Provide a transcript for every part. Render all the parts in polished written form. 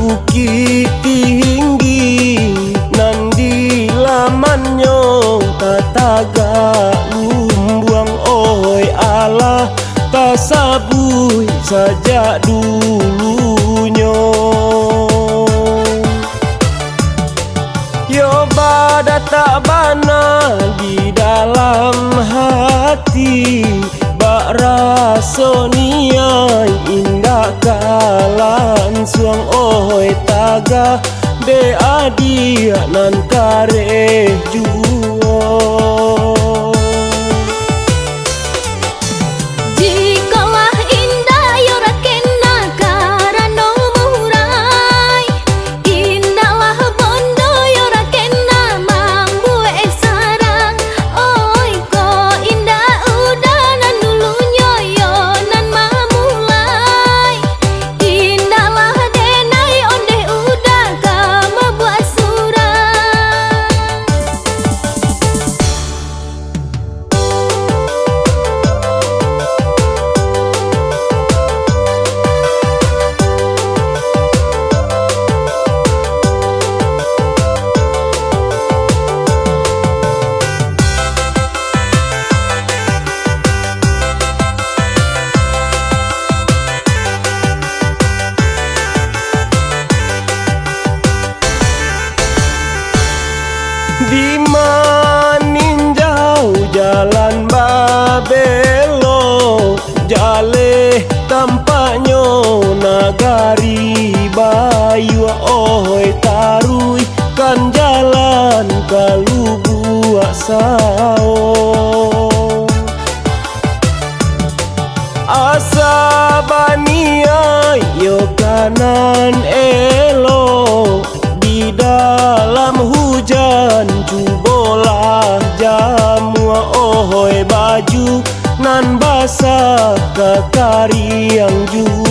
bukit tinggi nan di lamannya tataga lumbuang oi Allah tasabui saja dulunya. Yo bada tak bana di dalam hati bak rasa niai indah kalan suang oi taga de adia nan kare juo. Di maninjau jalan Babelo jale tampaknya nagari Bayu oi tarui kan jalan kalu buat sao asa baniai yo kanan elo di dalam hujan cubolah jamu ohoi baju nan basah kakari yang juo.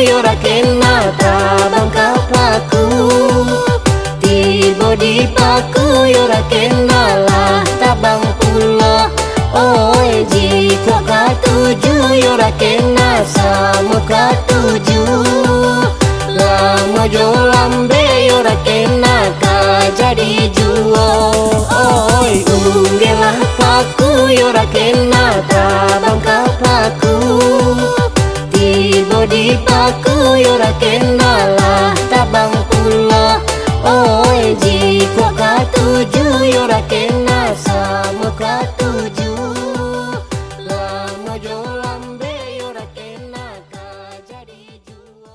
Yora kena tabang kapaku tiba di paku yora kena lah tabang pulo. Oi jika katuju yora kena sama katuju lama jo lambe yora kena ka jadi juo. Oi unggelah paku yora kena tabang kapaku tiba di paku yora kena lah tabang pulo. Oi jika katuju yora kena sama katuju lama jo lambe yora kena ka jadi juo.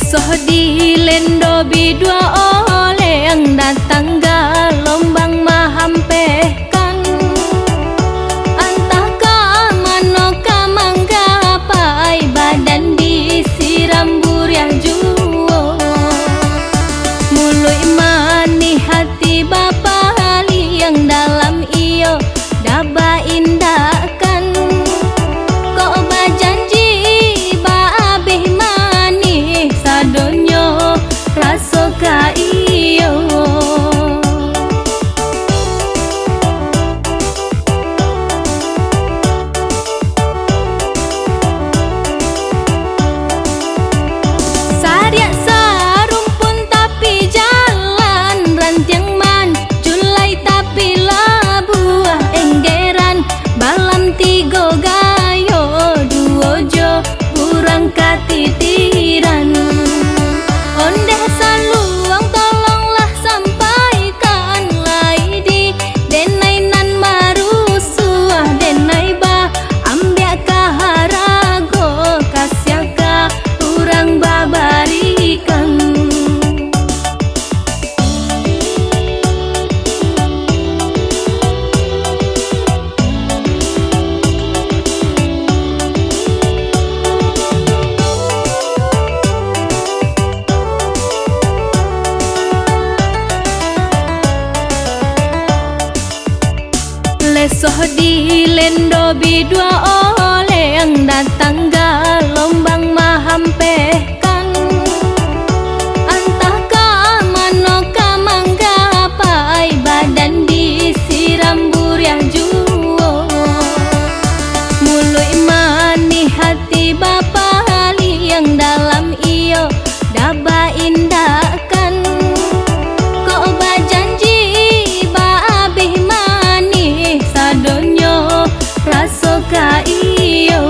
Soh di lendo bidua oleh yang datang lombang mahampehkan antah ka mano ka mangga pai lendo bidua oleh yang datang gelombang mahampehkan. Antah ka mano ka manggapai badan disiram buriang juo. Mului mani hati bapa yang dalam iyo daba indahkan. Kok bajanji ba abih manih sadonyo raso ka iyo.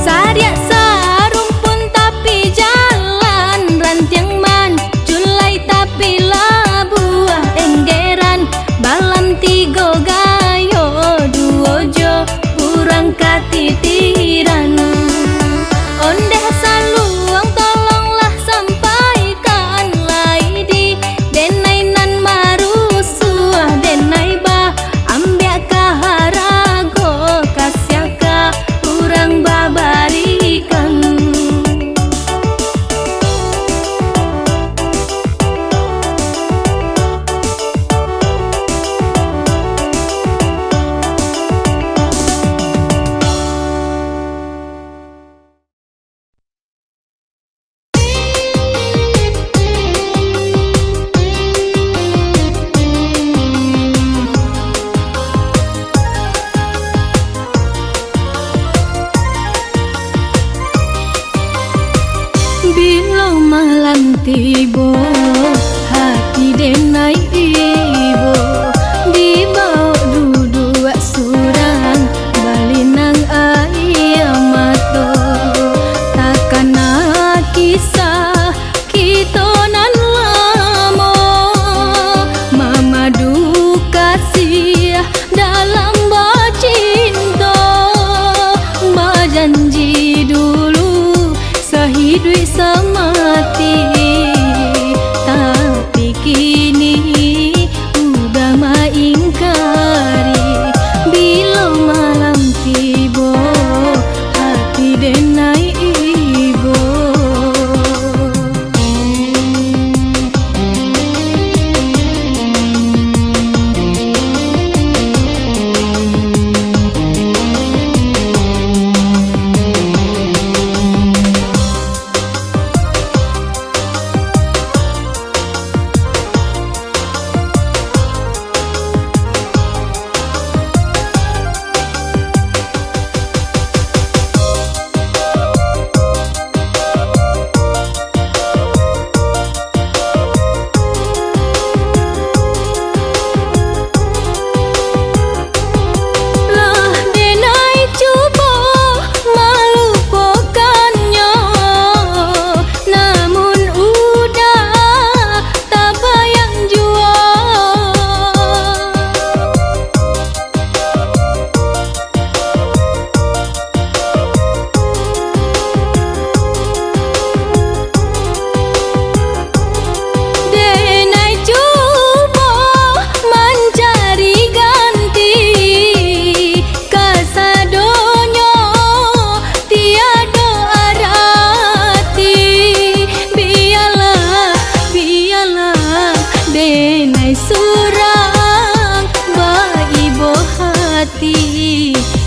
Sarya sarumpun tapi jalan rantiang man julai tapi labuah enggeran balam tigo gayo duojo kurang katitiran. Ondeh saluang tolonglah sampaikan lai di denai nan marusuah denai ba ambia kaharago kasyaka kurang babarikan. Bila malam tiba hati denai ibu dibawa duduk surang balinang ayam mato. Takkan kisah kita nan lama mamadu kasih dalam bacinta. Bajanji dulu sahidui semati tapi kini udah maingkari. Bila malam tiba hati denai ibu.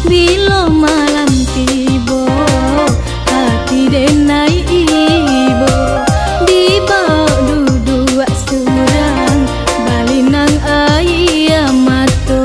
Bila malam tiba hati denai ibu dibawa duduk surang balinang ayam mato.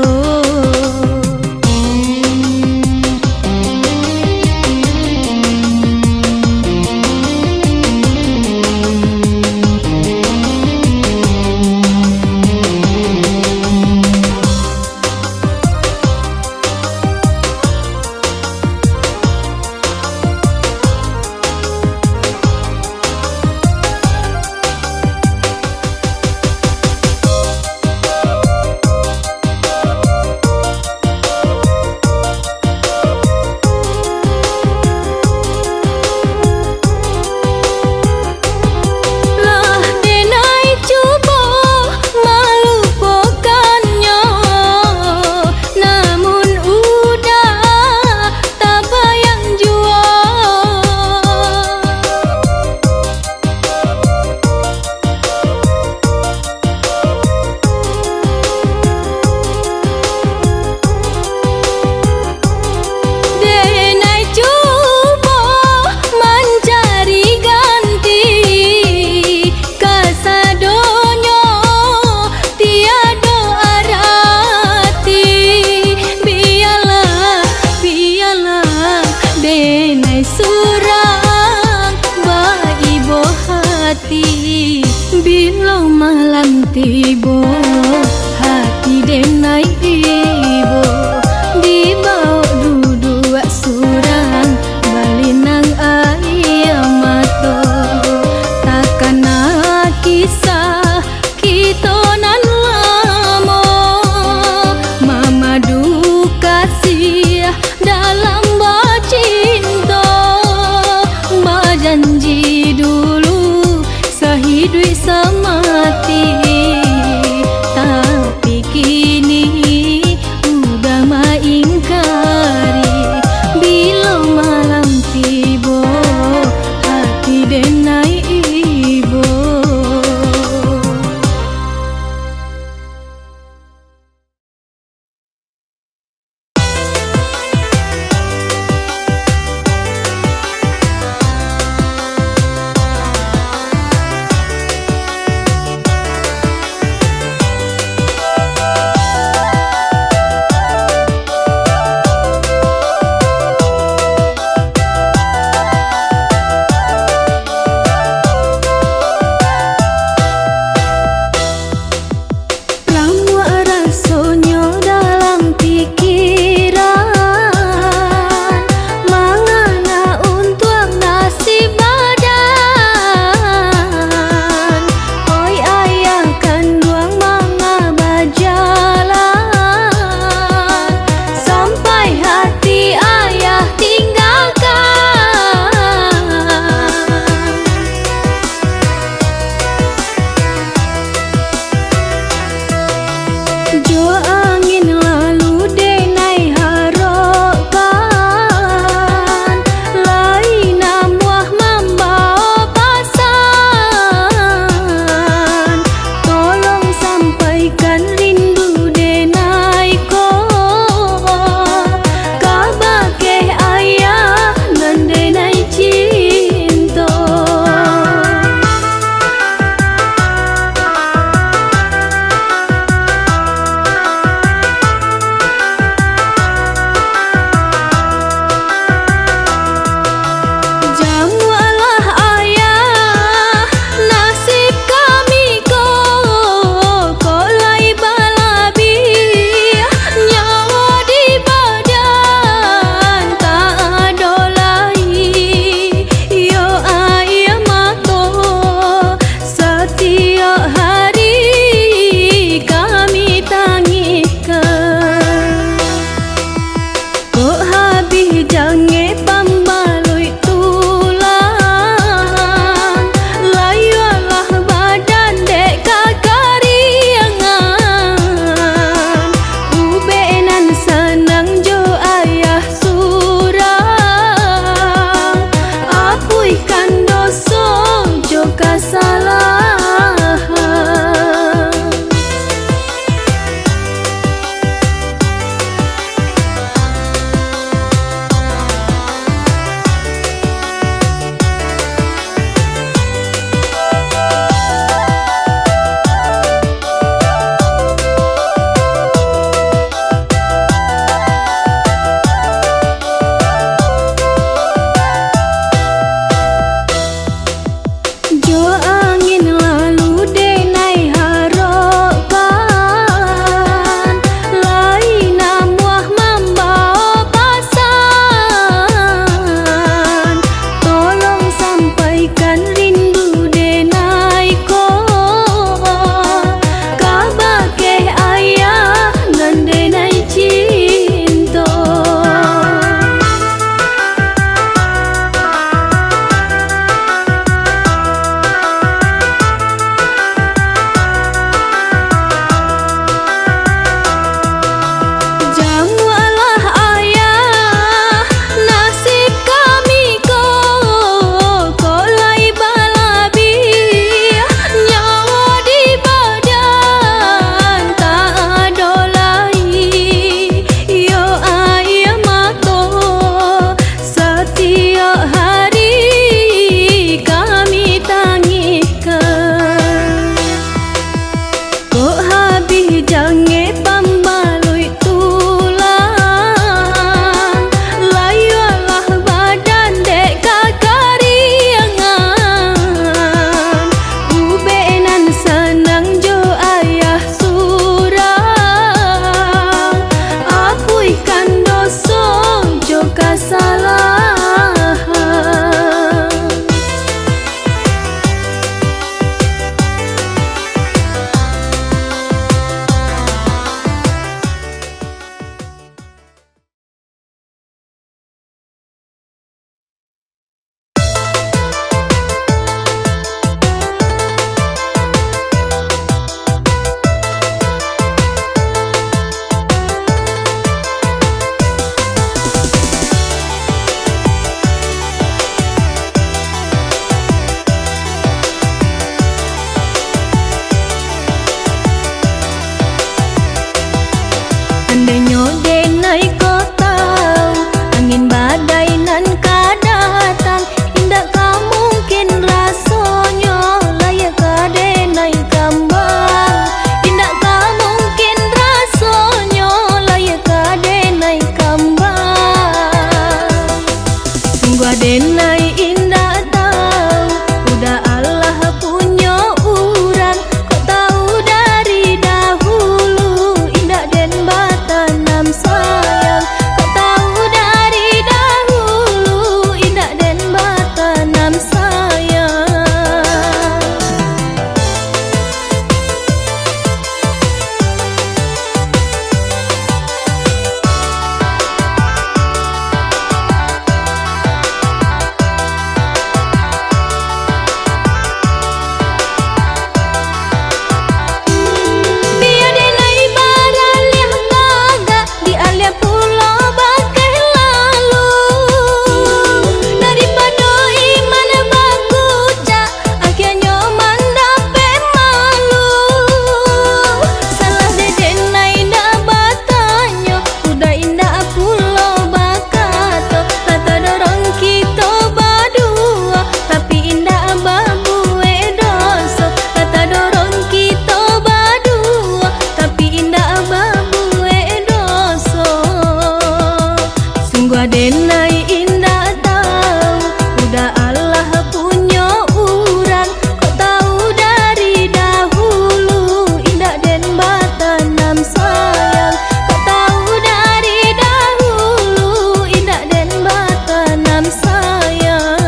denai indah tahu, udah Allah punya uran. Kau tahu dari dahulu, indah den batanam sayang. Kau tahu dari dahulu, indah den batanam sayang.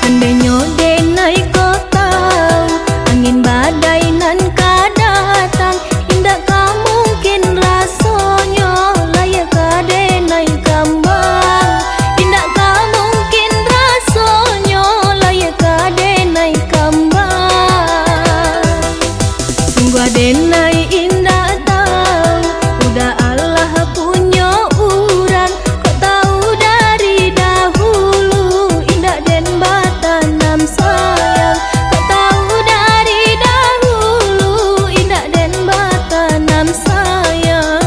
Andainya denai kau tahu, angin badai nan ka datang, indah ka mungkin rasanya layak ka denai kambang. Indah ka mungkin rasanya layak ka denai kambang. Sungguh denai indah tahu, udah Allah punya uran. Kau tahu dari dahulu, indah den batanam sayang. Kau tahu dari dahulu, indah den batanam sayang.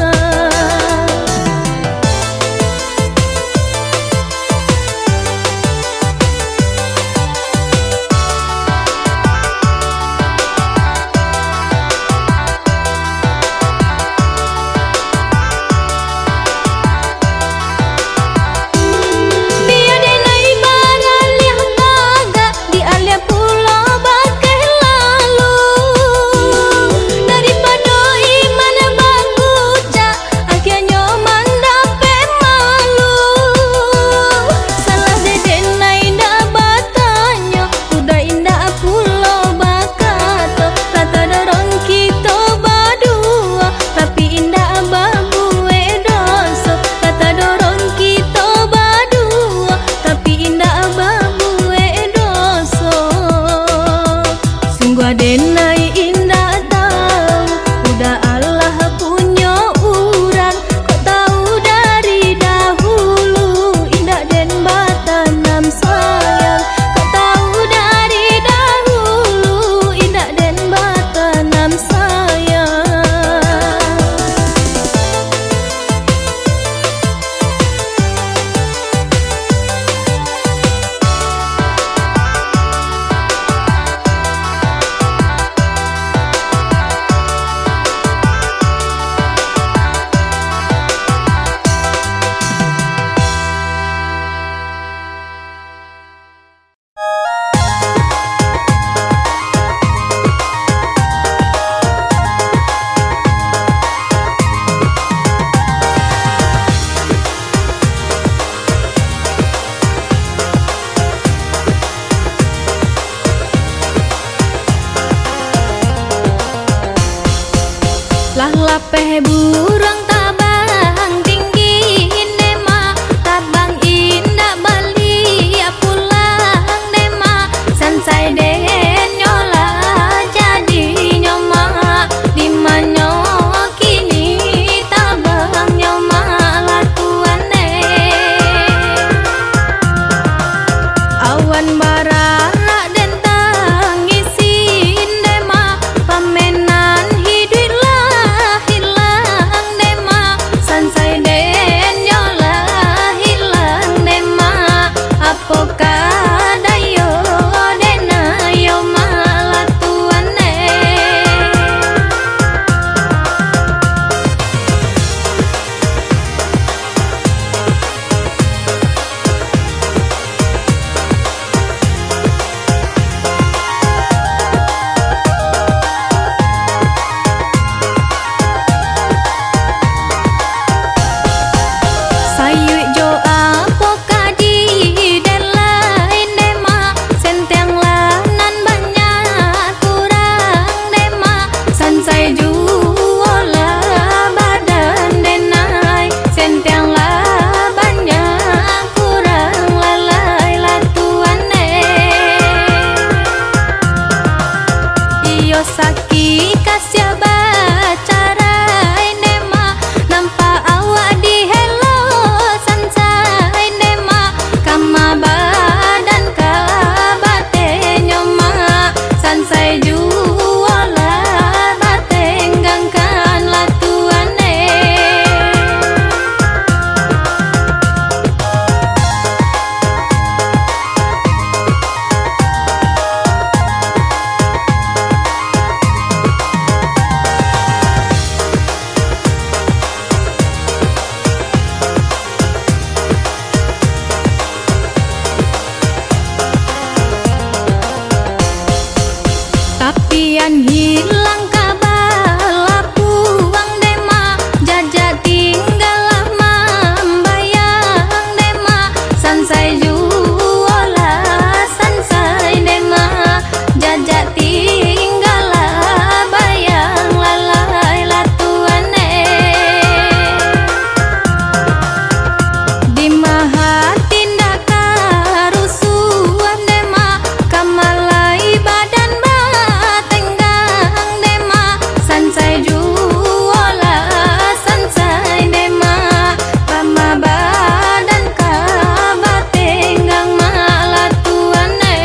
Dia denai baraliah baga di alia pulau bakeh lalu. Daripada iman baguca, akhirnya mandape malu. Salah de denai dah batanya, udah indah pulau bakato. Rata dorong kita berdua, tapi indah babue doso. Rata dorong kita berdua, tapi indah babue doso. Sungguh denai indah tahu, udah Allah punya uran. Kau tahu dari dahulu, indah den batanam sayang. Kau tahu dari dahulu, indah den batanam sayang. Lah lapeh burung tabang tinggi nema, tabang indah bali pulang nema. Sansai den nyola jadi nyoma, dimana kini tabang nyoma latuane. Awan barara den tangisin nema, pamenan hidup lah hilang nema. Sansai den nyola hilang nema, apokah dayo dena yo malatuane. Sayu jo apokah di den lain nema, senteng lanan banyak kurang nema. Sansai juola badan denai, senteng lah banyak kurang lalai latuane. Iyo saki kasih bacarai nema, nampak awak di hello sansai nema. Kama badan ka bate nyoma, Pian hilang kabar puang dema jajak tinggal lama bayang dema sansai juola sansai dema jajak tinggal bayang lalai latuane di maha tindakan rusuhan dema kamalai badan batenggang dema sansai juola sansai dema pama badan ka batenggang malatuane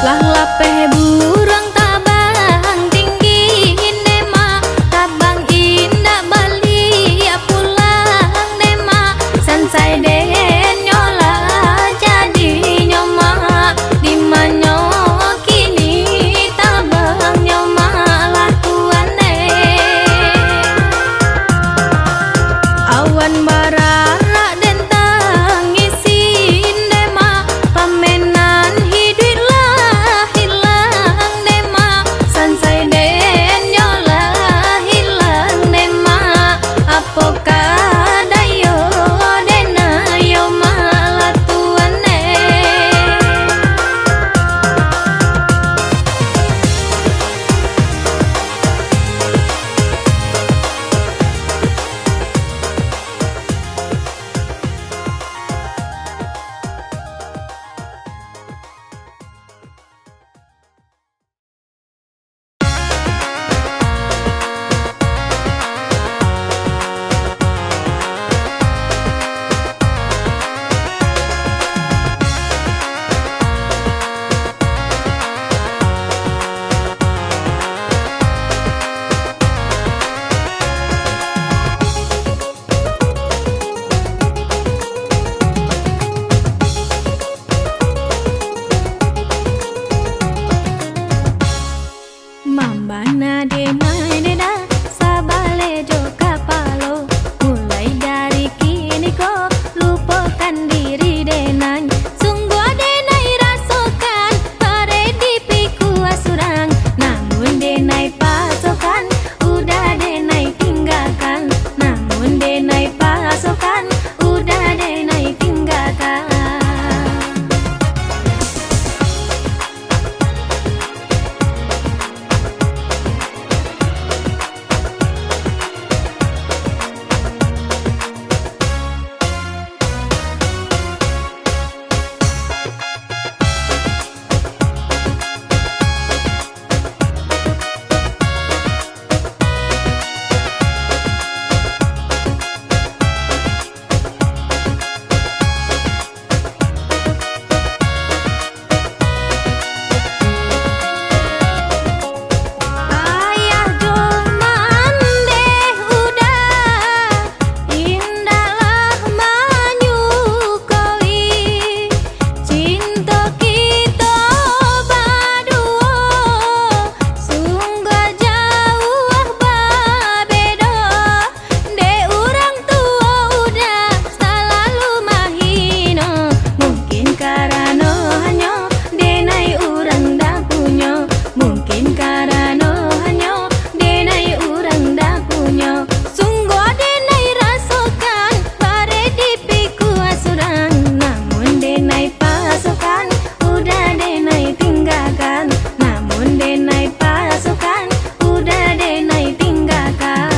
lah lapeh burung tabang tinggi dema tabang indah bali pulang dema sansai den nyola jadi nyoma di manyo kini tabang nyoma latuane awan barara dentang isin dema pamenan hiduplah hilang dema sansai den nyola hilang dema apokah dayo denayo malatuane Mambana denai deda sabale jo kapalo mulai dari kini kau lupakan diri denai sungguh denai rasakan pare di piku asurang namun denai pasokan udah denai tinggalkan namun denai pasokan udah denai tinggalkan ayah joman deh udah indahlah menyukoi cinta kita berdua sungguh jauh berbeda de orang tua udah selalu mahina mungkin karena hanya denai orang dah punya mungkin karena hanya denai orang dah punya sungguh denai rasakan pare di piku asurang namun denai pasokan udah denai tinggalkan namun denai pasokan udah denai tinggalkan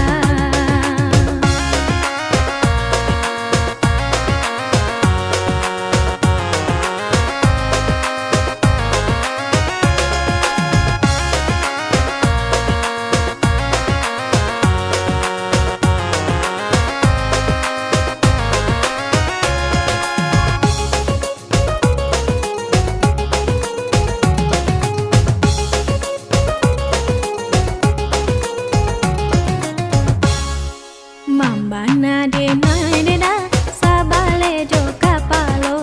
Mambana denai deda sabale jo kapalo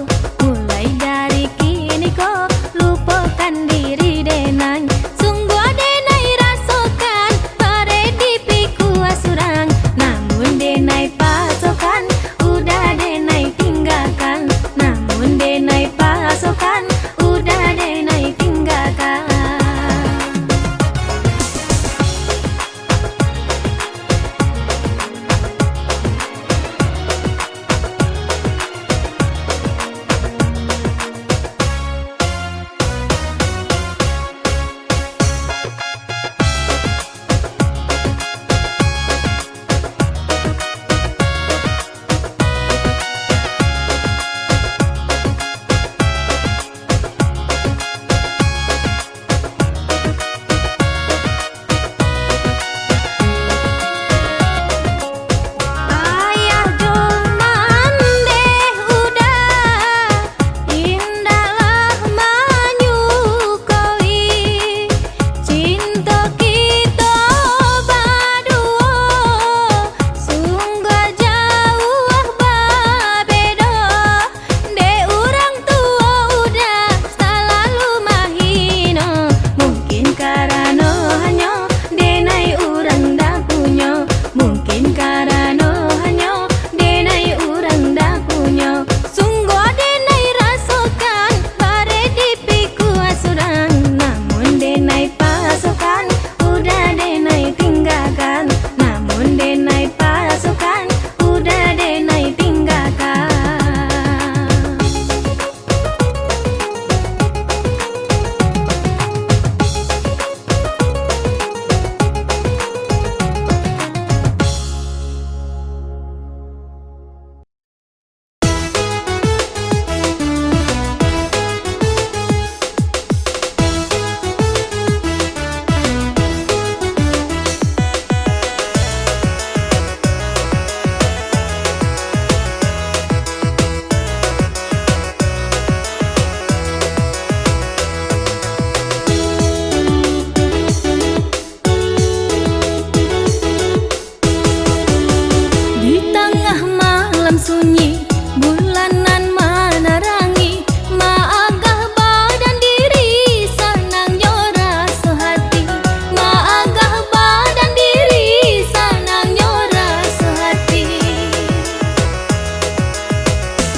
malam sunyi, bulanan menerangi, maagah badan diri, senang nyora sehati. Maagah badan diri, senang nyora sehati.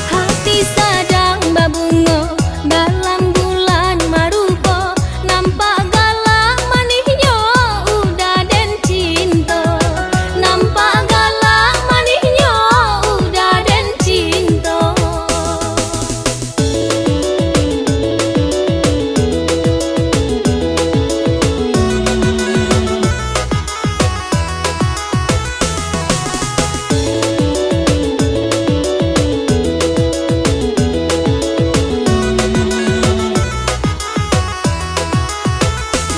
Hati sedang berbunga dalam bulan marupa, nampak galak manisnya udah dan cinta. Nampak galak manisnya udah dan cinta.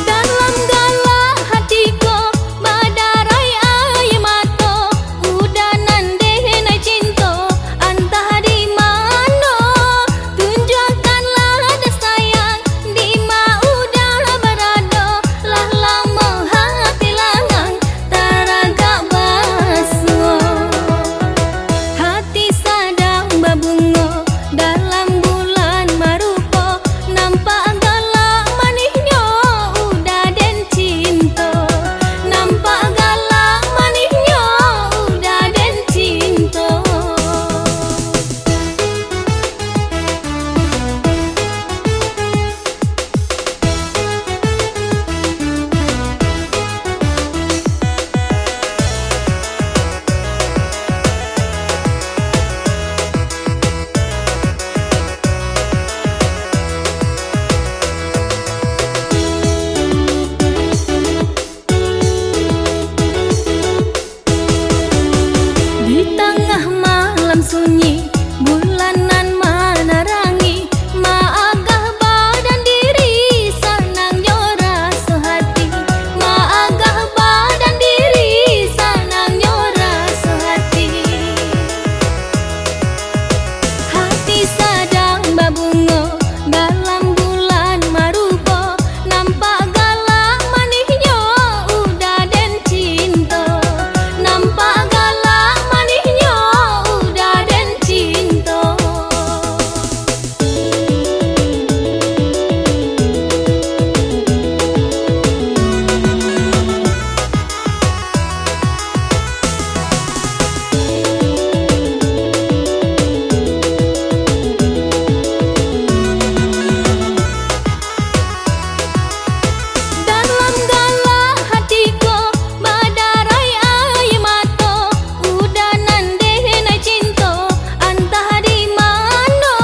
Dalam galak hatiku berderai air mata, udah nandai cinta entah di mana. Tunjukkanlah ada sayang di mana udah berada. Lah lama hati langang teragak basuh. Hati sedang berbunga dalam bulan marupa, nampak galak manisnya udah dan cinta. Nampak galak manisnya udah dan cinta. Di tengah malam sunyi, bulanan menerangi, maagah badan diri, senang nyora sehati. Maagah badan diri, senang nyora sehati. Hati sedang berbunga dalam bulan marupa, nampak galak manisnya udah dan cinta. Nampak galak manisnya udah dan cinta. Dalam galak hatiku berderai air mata, udah nandai cinta entah di mana.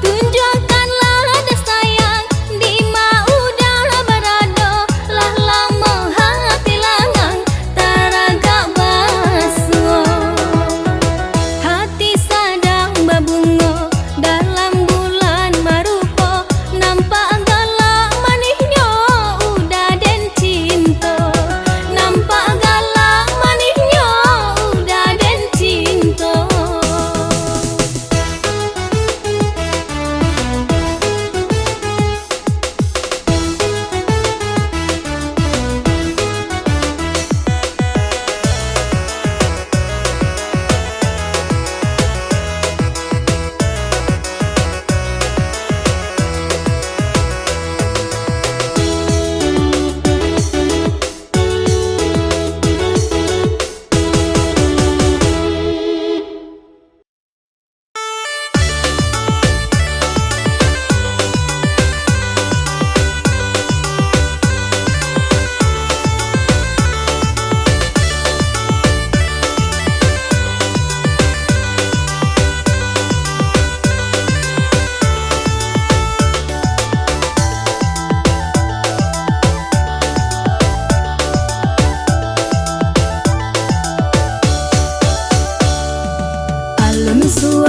Tunjukkanlah ada sayang di mana udah berada. Lah lama hati langang teragak basuh. Hati sedang berbunga dalam bulan marupa, nampak galak manisnya udah dan cinta. Nampak galak manisnya udah dan cinta. Alun suara